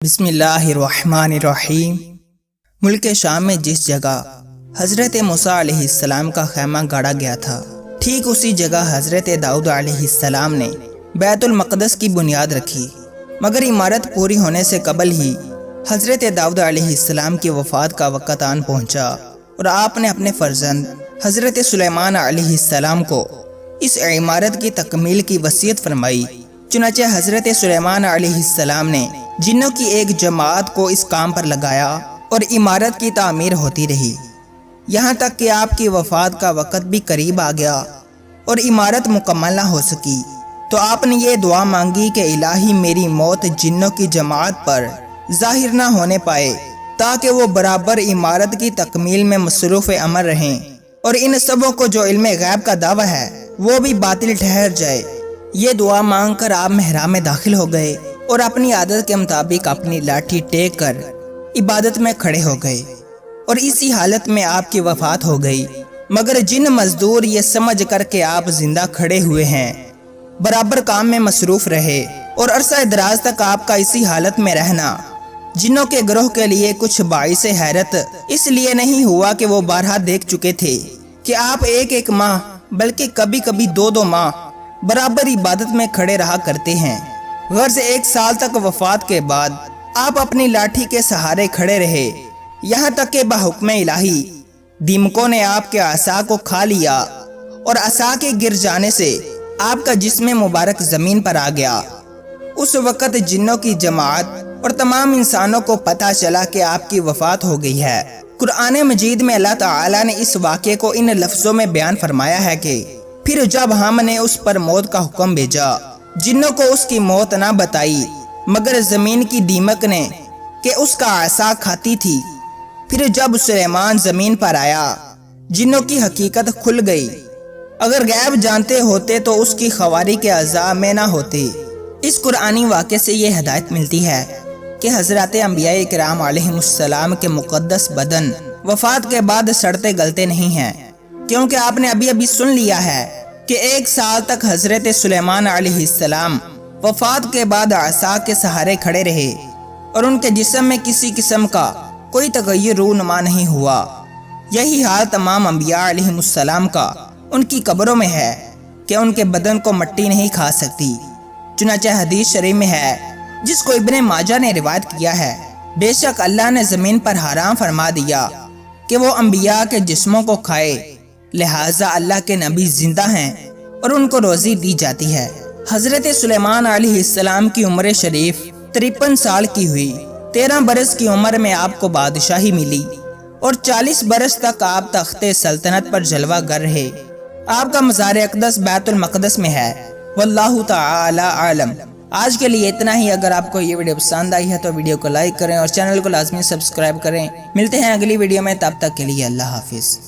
بسم اللہ الرحمن الرحیم۔ ملک شام میں جس جگہ حضرت موسیٰ علیہ السلام کا خیمہ گاڑا گیا تھا، ٹھیک اسی جگہ حضرت داؤد علیہ السلام نے بیت المقدس کی بنیاد رکھی، مگر عمارت پوری ہونے سے قبل ہی حضرت داؤد علیہ السلام کی وفات کا وقت آن پہنچا اور آپ نے اپنے فرزند حضرت سلیمان علیہ السلام کو اس عمارت کی تکمیل کی وصیت فرمائی۔ چنانچہ حضرت سلیمان علیہ السلام نے جنوں کی ایک جماعت کو اس کام پر لگایا اور عمارت کی تعمیر ہوتی رہی، یہاں تک کہ آپ کی وفات کا وقت بھی قریب آ گیا اور عمارت مکمل نہ ہو سکی۔ تو آپ نے یہ دعا مانگی کہ الہی میری موت جنوں کی جماعت پر ظاہر نہ ہونے پائے، تاکہ وہ برابر عمارت کی تکمیل میں مصروف عمل رہیں اور ان سبوں کو جو علم غیب کا دعویٰ ہے وہ بھی باطل ٹھہر جائے۔ یہ دعا مانگ کر آپ محراب میں داخل ہو گئے اور اپنی عادت کے مطابق اپنی لاٹھی ٹیک کر عبادت میں کھڑے ہو گئے اور اسی حالت میں آپ کی وفات ہو گئی۔ مگر جن مزدور یہ سمجھ کر کہ آپ زندہ کھڑے ہوئے ہیں برابر کام میں مصروف رہے اور عرصہ دراز تک آپ کا اسی حالت میں رہنا جنوں کے گروہ کے لیے کچھ باعث حیرت اس لیے نہیں ہوا کہ وہ بارہا دیکھ چکے تھے کہ آپ ایک ماہ بلکہ کبھی کبھی دو ماہ برابر عبادت میں کھڑے رہا کرتے ہیں۔ غرض 1 سال تک وفات کے بعد آپ اپنی لاٹھی کے سہارے کھڑے رہے، یہاں تک کہ بحکم الہی دیمکوں نے آپ کے عصا کو کھا لیا اور عصا کے گر جانے سے آپ کا جسم مبارک زمین پر آ گیا۔ اس وقت جنوں کی جماعت اور تمام انسانوں کو پتہ چلا کہ آپ کی وفات ہو گئی ہے۔ قرآن مجید میں اللہ تعالیٰ نے اس واقعے کو ان لفظوں میں بیان فرمایا ہے کہ پھر جب ہم نے اس پر موت کا حکم بھیجا، جنوں کو اس کی موت نہ بتائی مگر زمین کی دیمک نے کہ اس کا عصا کھاتی تھی۔ پھر جب سلیمان زمین پر آیا، جنوں کی حقیقت کھل گئی۔ اگر غیب جانتے ہوتے تو اس کی خواری کے اعضاء میں نہ ہوتے۔ اس قرآنی واقعے سے یہ ہدایت ملتی ہے کہ حضرات انبیاء کرام علیہ السلام کے مقدس بدن وفات کے بعد سڑتے گلتے نہیں ہیں، کیونکہ آپ نے ابھی سن لیا ہے کہ 1 سال تک حضرت سلیمان علیہ السلام وفات کے بعد عصا کے سہارے کھڑے رہے اور ان کے جسم میں کسی قسم کا کوئی تغیر رونما نہیں ہوا۔ یہی حال تمام انبیاء علیہ السلام کا ان کی قبروں میں ہے کہ ان کے بدن کو مٹی نہیں کھا سکتی۔ چنانچہ حدیث شریف میں ہے، جس کو ابن ماجہ نے روایت کیا ہے، بے شک اللہ نے زمین پر حرام فرما دیا کہ وہ انبیاء کے جسموں کو کھائے، لہٰذا اللہ کے نبی زندہ ہیں اور ان کو روزی دی جاتی ہے۔ حضرت سلیمان علیہ السلام کی عمر شریف 53 سال کی ہوئی۔ 13 برس کی عمر میں آپ کو بادشاہی ملی اور 40 برس تک آپ تخت سلطنت پر جلوہ گر رہے۔ آپ کا مزار اقدس بیت المقدس میں ہے۔ واللہ تعالی عالم۔ آج کے لیے اتنا ہی۔ اگر آپ کو یہ ویڈیو پسند آئی ہے تو ویڈیو کو لائک کریں اور چینل کو لازمی سبسکرائب کریں۔ ملتے ہیں اگلی ویڈیو میں، تب تک کے لیے اللہ حافظ۔